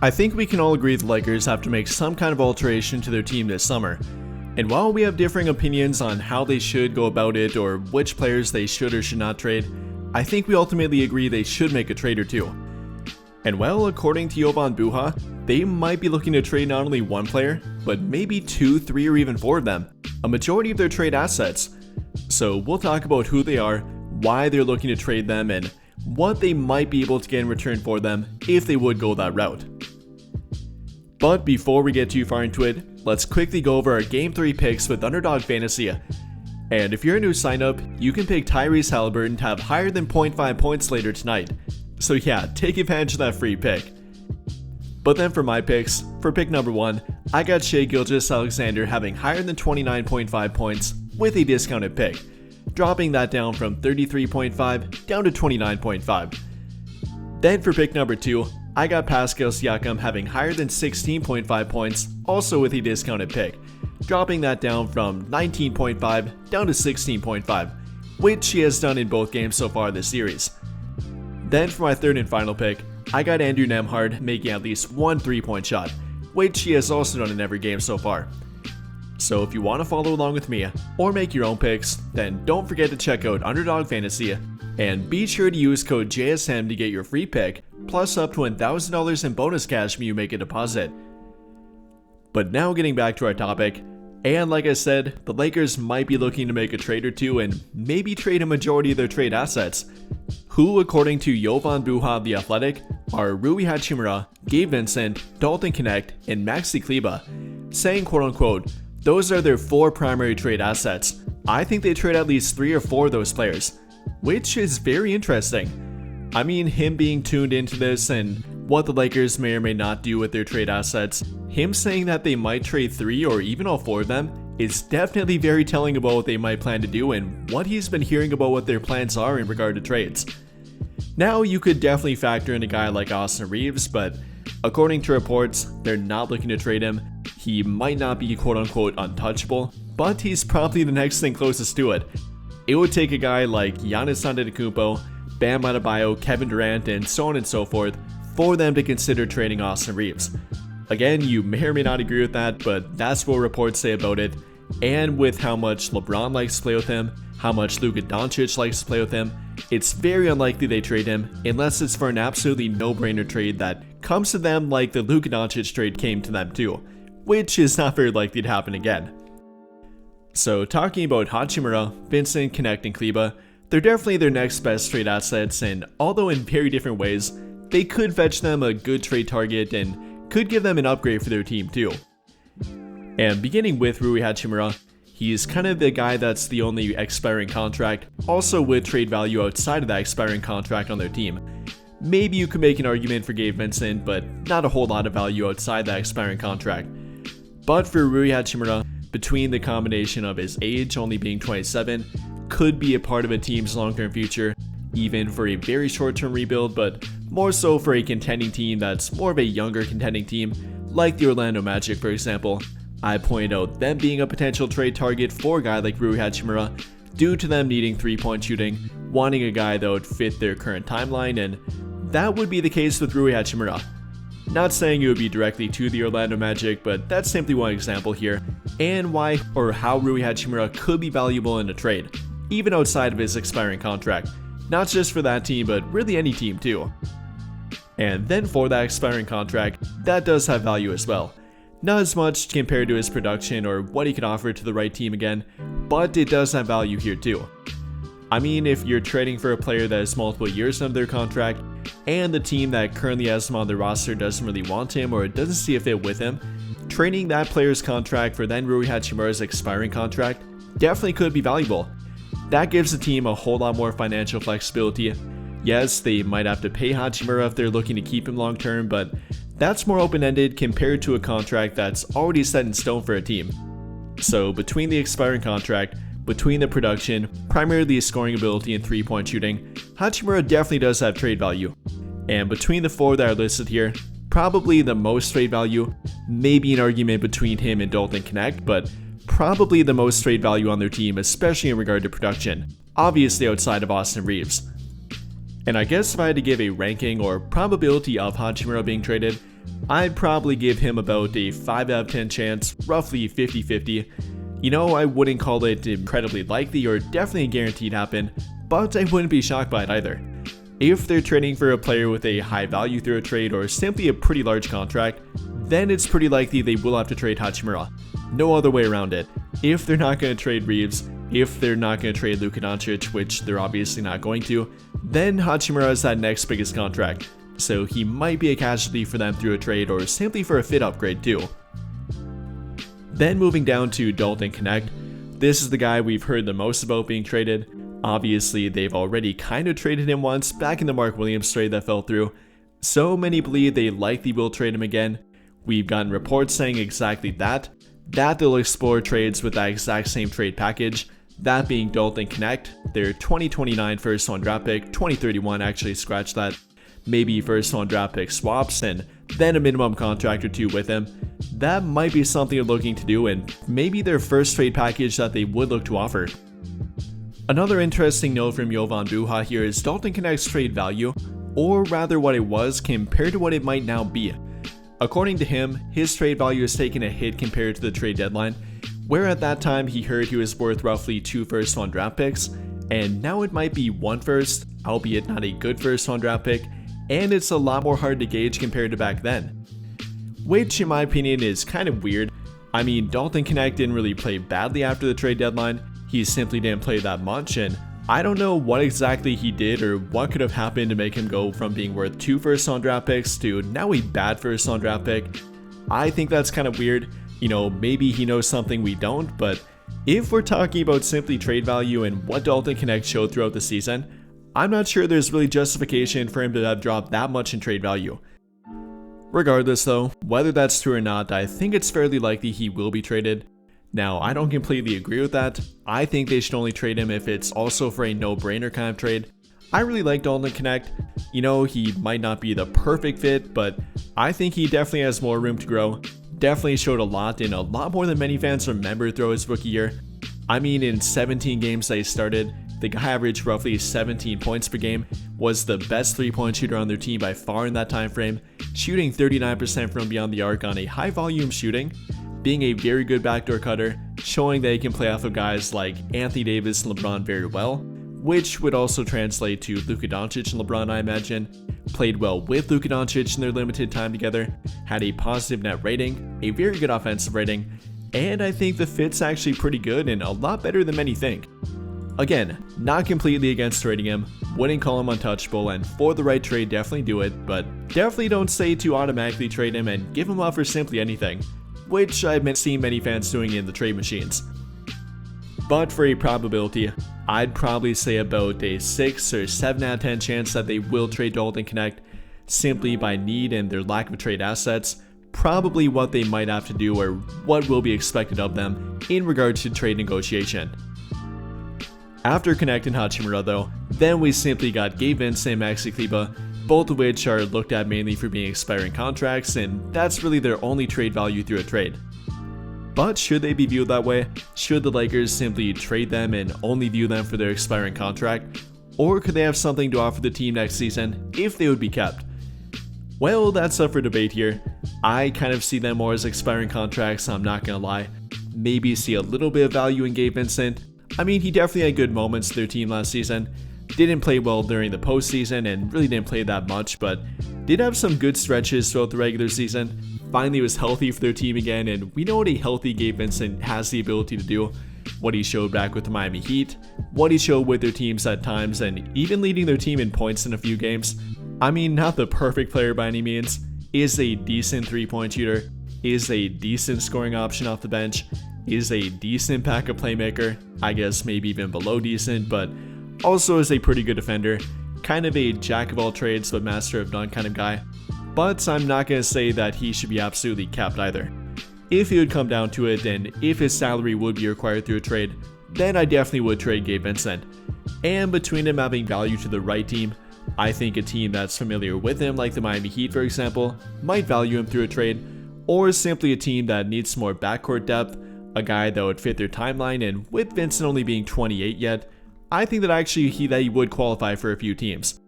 I think we can all agree the Lakers have to make some kind of alteration to their team this summer. And while we have differing opinions on how they should go about it or which players they should or should not trade, I think we ultimately agree they should make a trade or two. And well, according to Jovan Buha, they might be looking to trade not only one player, but maybe 2, 3, or even 4 of them, a majority of their trade assets. So we'll talk about who they are, why they're looking to trade them, and what they might be able to get in return for them if they would go that route. But before we get too far into it, let's quickly go over our Game 3 picks with Underdog Fantasy. And if you're a new sign-up, you can pick Tyrese Haliburton to have higher than 0.5 points later tonight. So yeah, take advantage of that free pick. But then for my picks, for pick number 1, I got Shai Gilgeous-Alexander having higher than 29.5 points with a discounted pick, dropping that down from 33.5 down to 29.5. Then for pick number 2, I got Pascal Siakam having higher than 16.5 points, also with a discounted pick, dropping that down from 19.5 down to 16.5, which he has done in both games so far this series. Then for my third and final pick, I got Andrew Nembhard making at least one 3-point shot, which he has also done in every game so far. So if you want to follow along with me, or make your own picks, then don't forget to check out Underdog Fantasy, and be sure to use code JSM to get your free pick, plus up to $1,000 in bonus cash when you make a deposit. But now getting back to our topic, and like I said, the Lakers might be looking to make a trade or two and maybe trade a majority of their trade assets, who according to Jovan Buha of The Athletic are Rui Hachimura, Gabe Vincent, Dalton Knecht, and Maxi Kleber, saying quote unquote, those are their 4 primary trade assets. I think they trade at least 3 or 4 of those players, which is very interesting. I mean, him being tuned into this and what the Lakers may or may not do with their trade assets, him saying that they might trade 3 or even all 4 of them is definitely very telling about what they might plan to do and what he's been hearing about what their plans are in regard to trades. Now, you could definitely factor in a guy like Austin Reeves, but according to reports, they're not looking to trade him. He might not be quote unquote untouchable, but he's probably the next thing closest to it. It would take a guy like Giannis Antetokounmpo, Bam Adebayo, Kevin Durant, and so on and so forth for them to consider trading Austin Reeves. Again, you may or may not agree with that, but that's what reports say about it. And with how much LeBron likes to play with him, how much Luka Doncic likes to play with him, it's very unlikely they trade him unless it's for an absolutely no-brainer trade that comes to them like the Luka Doncic trade came to them too, which is not very likely to happen again. So talking about Hachimura, Vincent, Knecht, and Kleber, they're definitely their next best trade assets, and although in very different ways, they could fetch them a good trade target and could give them an upgrade for their team too. And beginning with Rui Hachimura, he's kind of the guy that's the only expiring contract, also with trade value outside of that expiring contract on their team. Maybe you could make an argument for Gabe Vincent, but not a whole lot of value outside that expiring contract. But for Rui Hachimura, between the combination of his age only being 27, could be a part of a team's long-term future, even for a very short-term rebuild, but more so for a contending team that's more of a younger contending team, like the Orlando Magic for example. I pointed out them being a potential trade target for a guy like Rui Hachimura due to them needing 3-point shooting, wanting a guy that would fit their current timeline, and that would be the case with Rui Hachimura. Not saying it would be directly to the Orlando Magic, but that's simply one example here, and why or how Rui Hachimura could be valuable in a trade, even outside of his expiring contract, not just for that team, but really any team too. And then for that expiring contract, that does have value as well. Not as much compared to his production or what he can offer to the right team again, but it does have value here too. I mean, if you're trading for a player that has multiple years under their contract, and the team that currently has him on their roster doesn't really want him or doesn't see a fit with him, trading that player's contract for then Rui Hachimura's expiring contract definitely could be valuable. That gives the team a whole lot more financial flexibility. Yes, they might have to pay Hachimura if they're looking to keep him long term, but that's more open-ended compared to a contract that's already set in stone for a team. So between the expiring contract, between the production, primarily scoring ability and 3-point shooting, Hachimura definitely does have trade value. And between the 4 that are listed here, probably the most trade value, maybe an argument between him and Dalton Knecht, but probably the most trade value on their team, especially in regard to production, obviously outside of Austin Reeves. And I guess if I had to give a ranking or probability of Hachimura being traded, I'd probably give him about a 5 out of 10 chance, roughly 50-50. You know, I wouldn't call it incredibly likely or definitely a guaranteed happen, but I wouldn't be shocked by it either. If they're trading for a player with a high value through a trade or simply a pretty large contract, then it's pretty likely they will have to trade Hachimura. No other way around it. If they're not going to trade Reeves, if they're not going to trade Luka Doncic, which they're obviously not going to, then Hachimura is that next biggest contract, so he might be a casualty for them through a trade or simply for a fit upgrade too. Then moving down to Dalton Knecht, this is the guy we've heard the most about being traded. Obviously, they've already kind of traded him once back in the Mark Williams trade that fell through, so many believe they likely will trade him again. We've gotten reports saying exactly that they'll explore trades with that exact same trade package, that being Dalton Knecht, their 2029 first round draft pick, 2031 actually scratch that, maybe first round draft pick swaps, and then a minimum contract or two with him. That might be something they're looking to do, and maybe their first trade package that they would look to offer. Another interesting note from Jovan Buha here is Dalton Knecht's trade value, or rather what it was compared to what it might now be. According to him, his trade value has taken a hit compared to the trade deadline, where at that time he heard he was worth roughly 2 first round draft picks, and now it might be 1 first, albeit not a good first round draft pick, and it's a lot more hard to gauge compared to back then. Which in my opinion is kind of weird. I mean, Dalton Knecht didn't really play badly after the trade deadline, he simply didn't play that much, and I don't know what exactly he did or what could have happened to make him go from being worth 2 first round draft picks to now a bad first round draft pick. I think that's kind of weird. You know, maybe he knows something we don't, but if we're talking about simply trade value and what Dalton Knecht showed throughout the season, I'm not sure there's really justification for him to have dropped that much in trade value. Regardless though, whether that's true or not, I think it's fairly likely he will be traded. Now, I don't completely agree with that. I think they should only trade him if it's also for a no-brainer kind of trade. I really like Dalton Knecht. You know, he might not be the perfect fit, but I think he definitely has more room to grow. Definitely showed a lot and a lot more than many fans remember throughout his rookie year. I mean, in 17 games that he started, the guy averaged roughly 17 points per game, was the best 3-point shooter on their team by far in that time frame, shooting 39% from beyond the arc on a high volume shooting, being a very good backdoor cutter, showing that he can play off of guys like Anthony Davis and LeBron very well, which would also translate to Luka Doncic and LeBron, I imagine. Played well with Luka Doncic in their limited time together, had a positive net rating, a very good offensive rating, and I think the fit's actually pretty good and a lot better than many think. Again, not completely against trading him, wouldn't call him untouchable, and for the right trade definitely do it, but definitely don't say to automatically trade him and give him up for simply anything, which I've seen many fans doing in the trade machines. But for a probability, I'd probably say about a 6 or 7 out of 10 chance that they will trade Dalton Knecht simply by need and their lack of trade assets, probably what they might have to do or what will be expected of them in regards to trade negotiation. After Knecht and Hachimura though, then we simply got Gabe Vincent and Maxi Kleber, both of which are looked at mainly for being expiring contracts, and that's really their only trade value through a trade. But should they be viewed that way? Should the Lakers simply trade them and only view them for their expiring contract? Or could they have something to offer the team next season if they would be kept? Well, that's up for debate here. I kind of see them more as expiring contracts, I'm not gonna lie. Maybe see a little bit of value in Gabe Vincent. I mean, he definitely had good moments to their team last season. Didn't play well during the postseason and really didn't play that much, but did have some good stretches throughout the regular season. Finally was healthy for their team again, and we know what a healthy Gabe Vincent has the ability to do. What he showed back with the Miami Heat, what he showed with their teams at times, and even leading their team in points in a few games. I mean, not the perfect player by any means, is a decent 3-point shooter, is a decent scoring option off the bench, is a decent backup playmaker, I guess maybe even below decent, but also is a pretty good defender, kind of a jack of all trades but master of none kind of guy. But I'm not going to say that he should be absolutely capped either. If it would come down to it, and if his salary would be required through a trade, then I definitely would trade Gabe Vincent. And between him having value to the right team, I think a team that's familiar with him, like the Miami Heat for example, might value him through a trade, or simply a team that needs some more backcourt depth, a guy that would fit their timeline, and with Vincent only being 28 yet, I think that actually he would qualify for a few teams.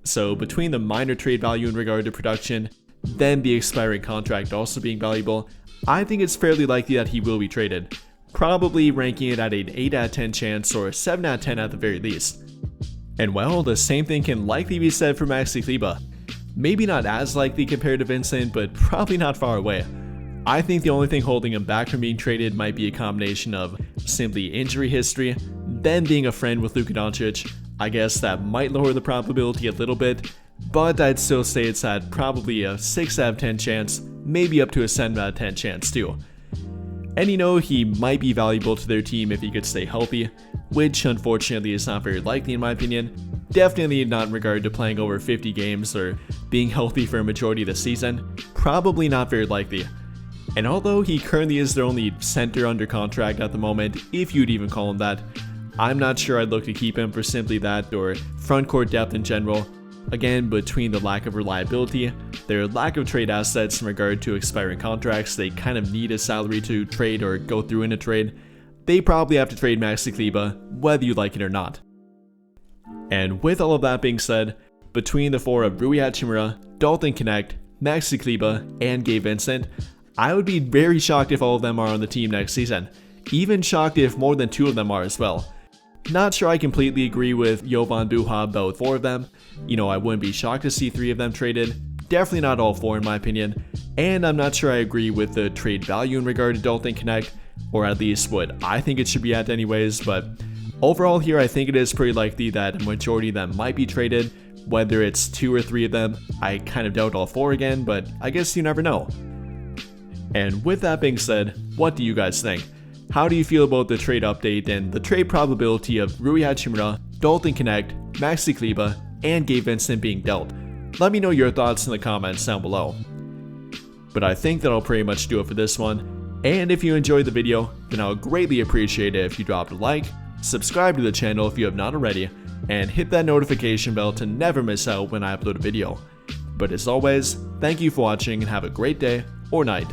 So between the minor trade value in regard to production, then the expiring contract also being valuable, I think it's fairly likely that he will be traded. Probably ranking it at an 8 out of 10 chance or 7 out of 10 at the very least. And well, the same thing can likely be said for Maxi Kleber. Maybe not as likely compared to Vincent, but probably not far away. I think the only thing holding him back from being traded might be a combination of simply injury history, then being a friend with Luka Doncic. I guess that might lower the probability a little bit, but I'd still say it's at probably a 6 out of 10 chance, maybe up to a 7 out of 10 chance too. And he might be valuable to their team if he could stay healthy, which unfortunately is not very likely in my opinion. Definitely not in regard to playing over 50 games or being healthy for a majority of the season, probably not very likely. And although he currently is their only center under contract at the moment, if you'd even call him that, I'm not sure I'd look to keep him for simply that or front court depth in general. Again, between the lack of reliability, their lack of trade assets in regard to expiring contracts, they kind of need a salary to trade or go through in a trade, they probably have to trade Maxi Kleber, whether you like it or not. And with all of that being said, between the four of Rui Hachimura, Dalton Knecht, Maxi Kleber, and Gabe Vincent, I would be very shocked if all of them are on the team next season. Even shocked if more than 2 of them are as well. Not sure I completely agree with Jovan Buha about 4 of them. I wouldn't be shocked to see 3 of them traded. Definitely not all 4 in my opinion. And I'm not sure I agree with the trade value in regard to Dalton Knecht, or at least what I think it should be at anyways, but overall here I think it is pretty likely that a majority of them might be traded. Whether it's 2 or 3 of them, I kind of doubt all 4 again, but I guess you never know. And with that being said, what do you guys think? How do you feel about the trade update and the trade probability of Rui Hachimura, Dalton Knecht, Maxi Kleber, and Gabe Vincent being dealt? Let me know your thoughts in the comments down below. But I think that'll pretty much do it for this one. And if you enjoyed the video, then I would greatly appreciate it if you dropped a like, subscribe to the channel if you have not already, and hit that notification bell to never miss out when I upload a video. But as always, thank you for watching and have a great day or night.